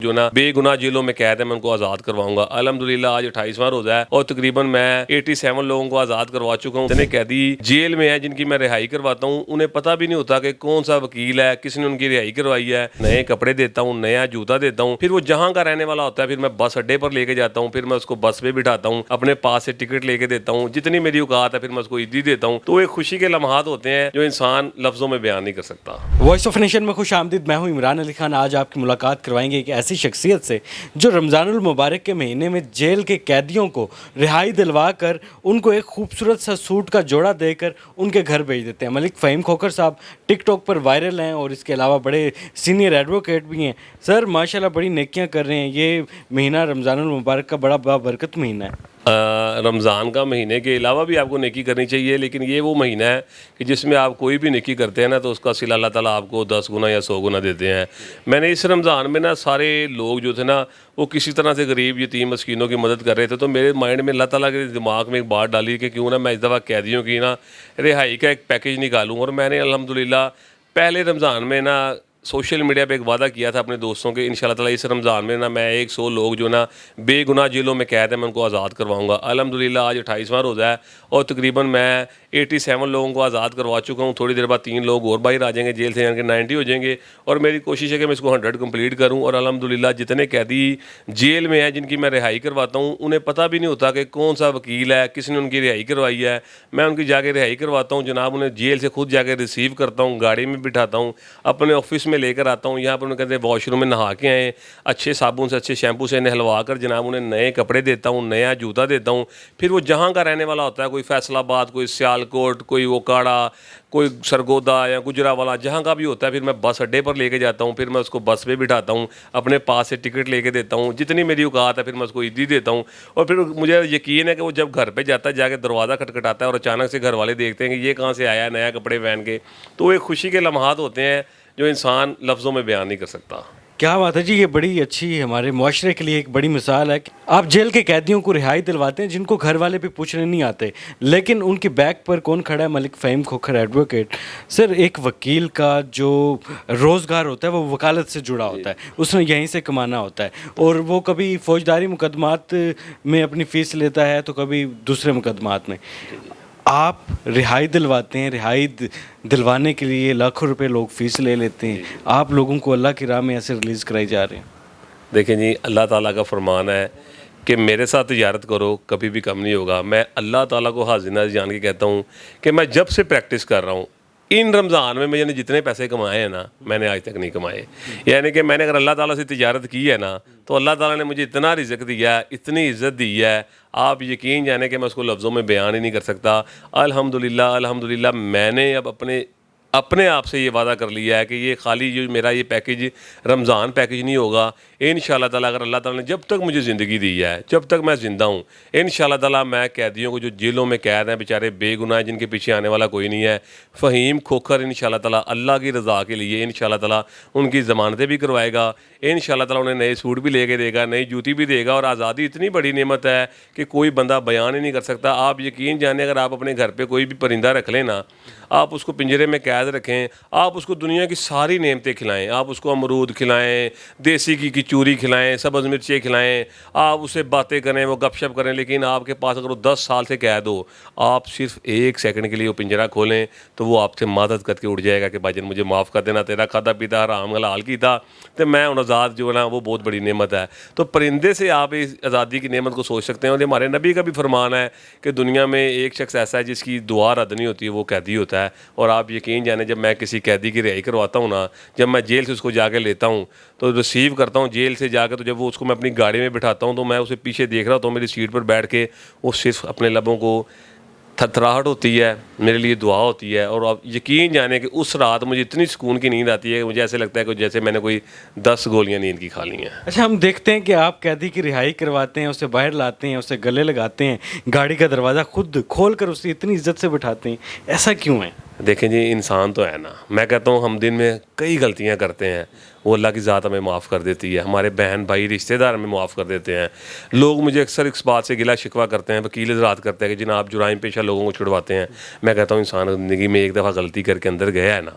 جو نا بے گناہ جیلوں میں قید ہے میں ان کو آزاد کرواؤں گا۔ الحمدللہ آج 28واں روزہ ہے اور تقریباً میں 87 لوگوں کو آزاد کروا چکا ہوں۔ اتنے قیدی جیل میں ہیں جن کی میں رہائی کرواتا ہوں، انہیں پتہ بھی نہیں ہوتا کہ کون سا وکیل ہے، کس نے ان کی رہائی کروائی ہے۔ نئے کپڑے دیتا ہوں، نیا جوتا دیتا ہوں، پھر وہ جہاں کا رہنے والا ہوتا ہے پھر میں بس اڈے پر لے کے جاتا ہوں، پھر میں اس کو بس پہ بٹھاتا ہوں، اپنے پاس سے ٹکٹ لے کے دیتا ہوں، جتنی میری اوقات ہے پھر میں اس کو عیدی دیتا ہوں۔ تو ایک خوشی کے لمحات ہوتے ہیں جو انسان لفظوں میں بیان نہیں کر سکتا۔ وائس آف نیشن میں خوش آمدید، میں ہوں عمران علی خان۔ آج آپ کی ملاقات کروائیں گے ایک ایسی شخصیت سے جو رمضان المبارک کے مہینے میں جیل کے قیدیوں کو رہائی دلوا کر ان کو ایک خوبصورت سا سوٹ کا جوڑا دے کر ان کے گھر بھیج دیتے ہیں۔ ملک فہیم کھوکھر صاحب ٹک ٹاک پر وائرل ہیں اور اس کے علاوہ بڑے سینئر ایڈوکیٹ بھی ہیں۔ سر ماشاءاللہ بڑی نیکیاں کر رہے ہیں، یہ مہینہ رمضان المبارک کا بڑا بابرکت مہینہ ہے۔ رمضان کا مہینے کے علاوہ بھی آپ کو نیکی کرنی چاہیے، لیکن یہ وہ مہینہ ہے کہ جس میں آپ کوئی بھی نیکی کرتے ہیں نا تو اس کا صلہ اللہ تعالیٰ آپ کو 10 گنا یا 100 گنا دیتے ہیں۔ میں نے اس رمضان میں نا سارے لوگ جو تھے نا وہ کسی طرح سے غریب یتیم مسکینوں کی مدد کر رہے تھے، تو میرے مائنڈ میں اللہ تعالیٰ کے دماغ میں ایک بات ڈالی کہ کیوں نہ میں اس دفعہ قیدیوں کی نا رہائی کا ایک پیکیج نکالوں، اور میں نے الحمدللہ پہلے رمضان میں نا سوشل میڈیا پہ ایک وعدہ کیا تھا اپنے دوستوں کے، انشاءاللہ تعالیٰ اس رمضان میں نا میں 100 لوگ جو نا بے گناہ جیلوں میں قید ہے میں ان کو آزاد کرواؤں گا۔ الحمدللہ آج 28واں روزہ ہے اور تقریباً میں 87 لوگوں کو آزاد کروا چکا ہوں۔ تھوڑی دیر بعد 3 لوگ اور باہر آ جائیں گے جیل سے، یعنی کہ 90 ہو جائیں گے، اور میری کوشش ہے کہ میں اس کو 100 کمپلیٹ کروں۔ اور الحمدللہ جتنے قیدی جیل میں ہیں جن کی میں رہائی کرواتا ہوں انہیں پتہ بھی نہیں ہوتا کہ کون سا وکیل ہے، کس نے ان کی رہائی کروائی ہے۔ میں ان کی جا کے رہائی کرواتا ہوں جناب، انہیں جیل سے خود جا کے ریسیو کرتا ہوں، گاڑی میں بٹھاتا ہوں، اپنے آفس میں لے کر آتا ہوں، یہاں پر انہیں کہتے ہیں واش روم میں نہا کے آئیں، اچھے صابن سے اچھے شیمپو سے نہلوا کر جناب انہیں نئے کپڑے دیتا ہوں، نیا جوتا دیتا ہوں۔ پھر وہ جہاں کا رہنے والا ہوتا ہے، کوئی فیصل آباد، کوئی سیالکوٹ، کوئی اوکاڑا، کوئی سرگودا یا گجرانوالہ، جہاں کا بھی ہوتا ہے پھر میں بس اڈے پر لے کے جاتا ہوں، پھر میں اس کو بس پہ بٹھاتا ہوں، اپنے پاس سے ٹکٹ لے کے دیتا ہوں، جتنی میری اوقات ہے پھر میں اس کو عیدی دیتا ہوں۔ اور پھر مجھے یقین ہے کہ وہ جب گھر پہ جاتا ہے جا کے دروازہ کھٹکھٹاتا ہے اور اچانک سے گھر والے دیکھتے ہیں کہ یہ کہاں سے آیا ہے نیا کپڑے پہن کے، تو ایک خوشی کے لمحات ہوتے ہیں جو انسان لفظوں میں بیان نہیں کر سکتا۔ کیا بات ہے جی، یہ بڑی اچھی ہمارے معاشرے کے لیے ایک بڑی مثال ہے کہ آپ جیل کے قیدیوں کو رہائی دلواتے ہیں جن کو گھر والے بھی پوچھنے نہیں آتے، لیکن ان کی بیک پر کون کھڑا ہے؟ ملک فہیم کھوکھر ایڈوکیٹ۔ سر ایک وکیل کا جو روزگار ہوتا ہے وہ وکالت سے جڑا ہوتا ہے، اس نے یہیں سے کمانا ہوتا ہے، اور وہ کبھی فوجداری مقدمات میں اپنی فیس لیتا ہے تو کبھی دوسرے مقدمات میں۔ آپ رہائی دلواتے ہیں، رہائی دلوانے کے لیے لاکھوں روپے لوگ فیس لے لیتے ہیں، آپ لوگوں کو اللہ کی راہ میں ایسے ریلیز کرائی جا رہے ہیں۔ دیکھیں جی، اللہ تعالیٰ کا فرمان ہے کہ میرے ساتھ تجارت کرو کبھی بھی کم نہیں ہوگا۔ میں اللہ تعالیٰ کو حاضر ناظر جان کے کہتا ہوں کہ میں جب سے پریکٹس کر رہا ہوں ان رمضان میں میں نے جتنے پیسے کمائے ہیں نا میں نے آج تک نہیں کمائے، یعنی کہ میں نے اگر اللہ تعالیٰ سے تجارت کی ہے نا تو اللہ تعالیٰ نے مجھے اتنا رزق دیا ہے، اتنی عزت دی ہے، آپ یقین جانے کہ میں اس کو لفظوں میں بیان ہی نہیں کر سکتا۔ الحمدللہ میں نے اب اپنے آپ سے یہ وعدہ کر لیا ہے کہ یہ خالی جو میرا یہ پیکیج رمضان پیکیج نہیں ہوگا، انشاءاللہ تعالیٰ اگر اللہ تعالیٰ نے جب تک مجھے زندگی دی ہے، جب تک میں زندہ ہوں، انشاءاللہ تعالیٰ میں قیدیوں کو جو جیلوں میں قید ہیں بیچارے بے گناہ ہیں جن کے پیچھے آنے والا کوئی نہیں ہے، فہیم کھوکھر انشاءاللہ تعالیٰ اللہ کی رضا کے لیے انشاءاللہ تعالیٰ ان کی ضمانتیں بھی کروائے گا، انشاءاللہ تعالیٰ انہیں نئے سوٹ بھی لے کے دے گا، نئی جوتی بھی دے گا، اور آزادی اتنی بڑی نعمت ہے کہ کوئی بندہ بیان ہی نہیں کر سکتا۔ آپ یقین جانیں اگر آپ اپنے گھر پہ کوئی بھی پرندہ رکھ لیں نا، آپ اس کو پنجرے میں قید رکھیں، آپ اس کو دنیا کی ساری نعمتیں کھلائیں، آپ اس کو امرود کھلائیں، دیسی کی چوری کھلائیں، سبز مرچیں کھلائیں، آپ اسے باتیں کریں، وہ گپ شپ کریں، لیکن آپ کے پاس اگر وہ 10 سال سے قید ہو، آپ صرف 1 سیکنڈ کے لیے وہ پنجرہ کھولیں تو وہ آپ سے مدد کر کے اٹھ جائے گا کہ بھائی جان مجھے معاف کر دینا، تیرا کھادا پیتا حرام حلال کی تھا تو میں ان آزاد جو ہے نا وہ بہت بڑی نعمت ہے۔ تو پرندے سے آپ اس آزادی کی نعمت کو سوچ سکتے ہیں، اور ہمارے نبی کا بھی فرمان ہے کہ دنیا میں ایک شخص ایسا ہے جس کی دعا رد نہیں ہوتی ہے، وہ قیدی ہوتا ہے۔ اور آپ یقین جانیں جب میں کسی قیدی کی رہائی کرواتا ہوں نا، جب میں جیل سے اس کو جا کے لیتا ہوں تو ریسیو کرتا ہوں جیل سے جا کے، تو جب وہ اس کو میں اپنی گاڑی میں بٹھاتا ہوں تو میں اسے پیچھے دیکھ رہا ہوتا ہوں، میری سیٹ پر بیٹھ کے وہ صرف اپنے لبوں کو تھرتھراہٹ ہوتی ہے، میرے لیے دعا ہوتی ہے، اور آپ یقین جانیں کہ اس رات مجھے اتنی سکون کی نیند آتی ہے کہ مجھے ایسے لگتا ہے کہ جیسے میں نے کوئی 10 گولیاں نیند کی کھا لی ہیں۔ اچھا، ہم دیکھتے ہیں کہ آپ قیدی کی رہائی کرواتے ہیں، اسے باہر لاتے ہیں، اسے گلے لگاتے ہیں، گاڑی کا دروازہ خود کھول کر اسے اتنی عزت سے بٹھاتے ہیں، ایسا کیوں ہے؟ دیکھیں جی، انسان تو ہے نا، میں کہتا ہوں ہم دن میں کئی غلطیاں کرتے ہیں، وہ اللہ کی ذات ہمیں معاف کر دیتی ہے، ہمارے بہن بھائی رشتہ دار ہمیں معاف کر دیتے ہیں۔ لوگ مجھے اکثر اس بات سے گلہ شکوہ کرتے ہیں، وکیل حضرات کرتے ہیں کہ جناب جرائم پیشہ لوگوں کو چھڑواتے ہیں۔ میں کہتا ہوں انسان زندگی میں ایک دفعہ غلطی کر کے اندر گیا ہے نا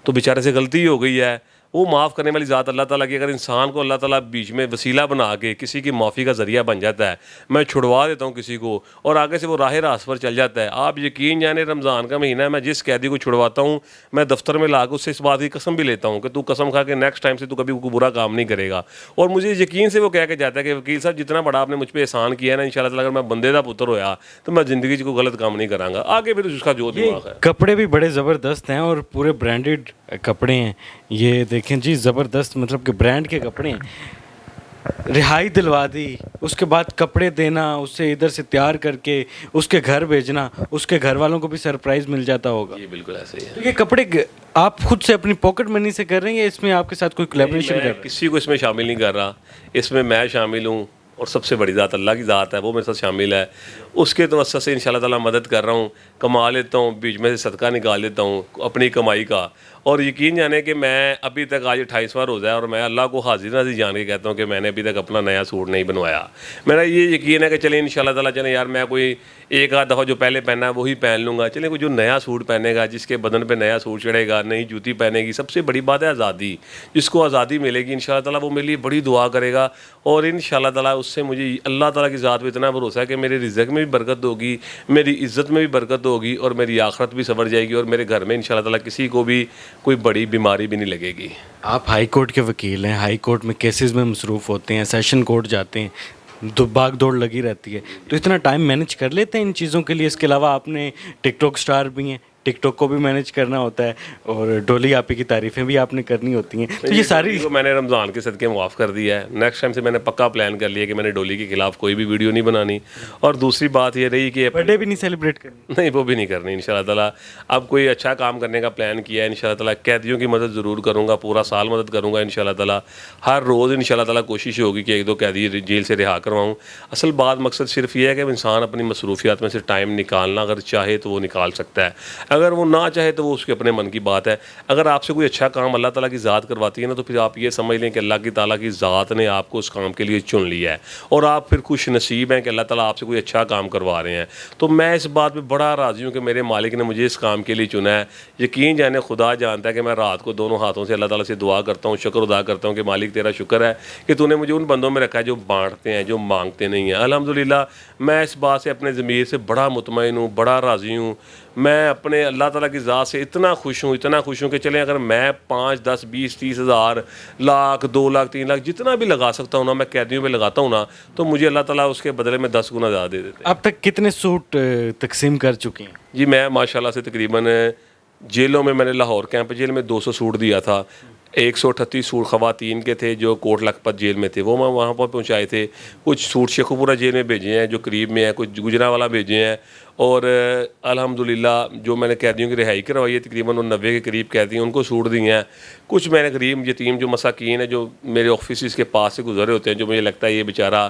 تو بیچارے سے غلطی ہی ہو گئی ہے، وہ معاف کرنے والی ذات اللہ تعالیٰ کی. اگر انسان کو اللہ تعالیٰ بیچ میں وسیلہ بنا کے کسی کی معافی کا ذریعہ بن جاتا ہے, میں چھڑوا دیتا ہوں کسی کو اور آگے سے وہ راہ راست پر چل جاتا ہے. آپ یقین جانے رمضان کا مہینہ ہے, میں جس قیدی کو چھڑواتا ہوں میں دفتر میں لا کے اس سے اس بات کی قسم بھی لیتا ہوں کہ تو قسم کھا کے نیکسٹ ٹائم سے تو کبھی کوئی برا کام نہیں کرے گا. اور مجھے یقین سے وہ کہہ کے جاتا ہے کہ وکیل صاحب جتنا بڑا آپ نے مجھ پہ احسان کیا ہے نا, انشاءاللہ تعالیٰ اگر میں بندے دا پتر ہویا تو میں زندگی 'چ کوئی غلط کام نہیں کراں گا. آگے پھر اس کا جو دماغ ہے. کپڑے بھی بڑے زبردست ہیں اور پورے برانڈیڈ کپڑے ہیں. یہ دیکھیں جی, زبردست, مطلب کہ برانڈ کے کپڑے ہیں. رہائی دلوا دی, اس کے بعد کپڑے دینا, اسے ادھر سے تیار کر کے اس کے گھر بھیجنا, اس کے گھر والوں کو بھی سرپرائز مل جاتا ہوگا. یہ بالکل ایسے ہی ہے. تو یہ کپڑے آپ خود سے اپنی پاکٹ منی سے کر رہے ہیں یا اس میں آپ کے ساتھ کوئی کولیبریشن کر رہے ہیں؟ کسی کو اس میں شامل نہیں کر رہا, اس میں میں شامل ہوں اور سب سے بڑی ذات اللہ کی ذات ہے, وہ میرے ساتھ شامل ہے. اس کے توسط سے انشاءاللہ تعالیٰ مدد کر رہا ہوں, کما لیتا ہوں, بیچ میں سے صدقہ نکال لیتا ہوں اپنی کمائی کا. اور یقین جانے کہ میں ابھی تک آج 28واں روزہ ہے اور میں اللہ کو حاضر ناظر جان کے کہتا ہوں کہ میں نے ابھی تک اپنا نیا سوٹ نہیں بنوایا. میرا یہ یقین ہے کہ چلیں انشاءاللہ تعالیٰ چلیں یار میں کوئی ایک آدھ دفعہ جو پہلے پہنا ہے وہی پہن لوں گا. چلیں کوئی جو نیا سوٹ پہنے گا, جس کے بدن پہ نیا سوٹ چڑھے گا, نئی جوتی پہنے گی. سب سے بڑی بات ہے آزادی. جس کو آزادی ملے گی انشاءاللہ تعالیٰ وہ میرے لیے بڑی دعا کرے گا. اور انشاءاللہ تعالیٰ اس سے مجھے اللہ تعالیٰ کی ذات پہ اتنا بھروسہ ہے کہ میرے رزق میں بھی برکت ہوگی, میری عزت میں بھی برکت ہوگی اور میری آخرت بھی سنور جائے گی. اور میرے گھر میں انشاءاللہ تعالیٰ کسی کو بھی کوئی بڑی بیماری بھی نہیں لگے گی. آپ ہائی کورٹ کے وکیل ہیں, ہائی کورٹ میں کیسز میں مصروف ہوتے ہیں, سیشن کورٹ جاتے ہیں, بھاگ دوڑ لگی رہتی ہے, تو اتنا ٹائم مینیج کر لیتے ہیں ان چیزوں کے لیے؟ اس کے علاوہ آپ نے ٹک ٹاک اسٹار بھی ہیں, ٹک ٹاک کو بھی مینیج کرنا ہوتا ہے اور ڈولی آپی کی تعریفیں بھی آپ نے کرنی ہوتی ہیں. تو یہ ساری کو میں نے رمضان کے صدقے معاف کر دیا ہے. نیکسٹ ٹائم سے میں نے پکا پلان کر لیا کہ میں نے ڈولی کے خلاف کوئی بھی ویڈیو نہیں بنانی. اور دوسری بات یہ رہی کہ برتھ ڈے بھی نہیں سیلیبریٹ کرنی. نہیں, وہ بھی نہیں کرنی انشاءاللہ تعالیٰ. اب کوئی اچھا کام کرنے کا پلان کیا ہے انشاءاللہ تعالیٰ, قیدیوں کی مدد ضرور کروں گا, پورا سال مدد کروں گا انشاءاللہ تعالیٰ. ہر روز انشاءاللہ تعالیٰ کوشش ہوگی کہ ایک دو قیدی جیل سے رہا کرواؤں. اصل بات مقصد صرف یہ ہے کہ انسان اپنی مصروفیات میں سے ٹائم نکالنا اگر چاہے تو وہ نکال سکتا ہے, اگر وہ نہ چاہے تو وہ اس کے اپنے من کی بات ہے. اگر آپ سے کوئی اچھا کام اللہ تعالیٰ کی ذات کرواتی ہے نا, تو پھر آپ یہ سمجھ لیں کہ اللہ کی تعالیٰ کی ذات نے آپ کو اس کام کے لیے چن لیا ہے اور آپ پھر خوش نصیب ہیں کہ اللہ تعالیٰ آپ سے کوئی اچھا کام کروا رہے ہیں. تو میں اس بات پہ بڑا راضی ہوں کہ میرے مالک نے مجھے اس کام کے لیے چنا ہے. یقین جانے خدا جانتا ہے کہ میں رات کو دونوں ہاتھوں سے اللہ تعالیٰ سے دعا کرتا ہوں, شکر ادا کرتا ہوں کہ مالک تیرا شکر ہے کہ تو نے مجھے ان بندوں میں رکھا ہے جو بانٹتے ہیں, جو مانگتے نہیں ہیں. الحمدللہ میں اس بات سے اپنے ضمیر سے بڑا مطمئن ہوں, بڑا راضی ہوں. میں اپنے اللہ تعالیٰ کی ذات سے اتنا خوش ہوں کہ چلیں اگر میں 5, 10, 20, 30 ہزار, لاکھ, 2 لاکھ, 3 لاکھ جتنا بھی لگا سکتا ہوں نا, میں قیدیوں پہ لگاتا ہوں نا, تو مجھے اللہ تعالیٰ اس کے بدلے میں 10 گنا زیادہ دے دیتے ہیں. اب تک کتنے سوٹ تقسیم کر چکے ہیں؟ جی میں ماشاءاللہ سے تقریباً جیلوں میں نے لاہور کیمپ جیل میں 200 سوٹ دیا تھا. 138 سوٹ خواتین کے تھے جو کوٹ لکھپت جیل میں تھے, وہ میں وہاں پر پہنچائے تھے. کچھ سوٹ شیخوپورہ جیل میں بھیجے ہیں جو قریب میں ہیں, کچھ گجرانوالہ بھیجے ہیں. اور الحمدللہ جو میں نے قیدیوں کی رہائی کروائی ہے تقریباً 90 کے قریب قیدی, ان کو سوٹ دیے ہیں. کچھ میں نے غریب یتیم جو مساکین ہیں جو میرے آفیسز کے پاس سے گزرے ہوتے ہیں, جو مجھے لگتا ہے یہ بیچارہ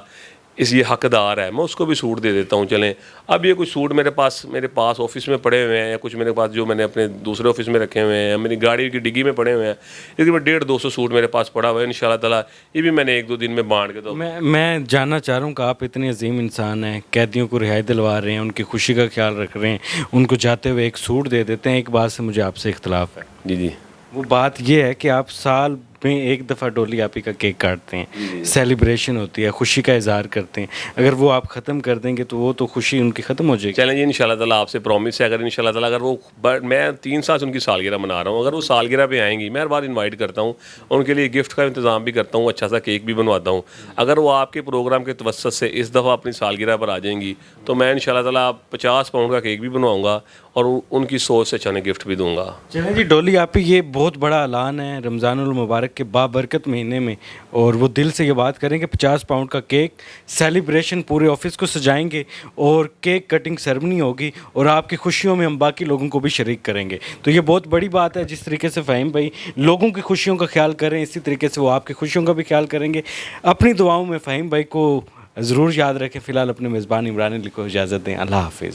اس یہ حقدار ہے, میں اس کو بھی سوٹ دے دیتا ہوں. چلیں اب یہ کچھ سوٹ میرے پاس آفس میں پڑے ہوئے ہیں, یا کچھ میرے پاس جو میں نے اپنے دوسرے آفس میں رکھے ہوئے ہیں, میری گاڑی کی ڈگی میں پڑے ہوئے ہیں. لیکن 150-200 سوٹ میرے پاس پڑا ہوا ہے انشاءاللہ تعالیٰ. یہ بھی میں نے 1-2 دن میں بانٹ کے دو. میں جاننا چاہ رہا ہوں کہ آپ اتنے عظیم انسان ہیں, قیدیوں کو رہائی دلوا رہے ہیں, ان کی خوشی کا خیال رکھ رہے ہیں, ان کو جاتے ہوئے ایک سوٹ دے دیتے ہیں. ایک بات سے مجھے آپ سے اختلاف ہے. جی وہ بات یہ ہے کہ آپ سال میں ایک دفعہ ڈولی آپی کا کیک کاٹتے ہیں, سیلیبریشن ہوتی ہے, خوشی کا اظہار کرتے ہیں. اگر وہ آپ ختم کر دیں گے تو وہ تو خوشی ان کی ختم ہو جائے گی. چلیں جی انشاءاللہ تعالیٰ آپ سے پرومس ہے, اگر انشاءاللہ تعالیٰ اگر وہ میں 3 سال سے ان کی سالگرہ منا رہا ہوں, اگر وہ سالگرہ پہ آئیں گی میں ہر بار انوائٹ کرتا ہوں, ان کے لیے گفٹ کا انتظام بھی کرتا ہوں, اچھا سا کیک بھی بنواتا ہوں. اگر وہ آپ کے پروگرام کے توسط سے اس دفعہ اپنی سالگرہ پر آ جائیں گی تو میں انشاءاللہ تعالیٰ 50 پاؤنڈ کا کیک بھی بنواؤں گا اور ان کی سوچ سے چنے گفٹ بھی دوں گا. چلیں جی ڈولی آپی, یہ بہت بڑا اعلان ہے رمضان المبارک کے بابرکت مہینے میں, اور وہ دل سے یہ بات کریں کہ 50 پاؤنڈ کا کیک سیلیبریشن پورے آفس کو سجائیں گے اور کیک کٹنگ سیرمنی ہوگی, اور آپ کی خوشیوں میں ہم باقی لوگوں کو بھی شریک کریں گے. تو یہ بہت بڑی بات ہے. جس طریقے سے فہیم بھائی لوگوں کی خوشیوں کا خیال کریں, اسی طریقے سے وہ آپ کی خوشیوں کا بھی خیال کریں گے. اپنی دعاؤں میں فہیم بھائی کو ضرور یاد رکھیں. فی الحال اپنے میزبان عمران علی کو اجازت دیں. اللہ حافظ.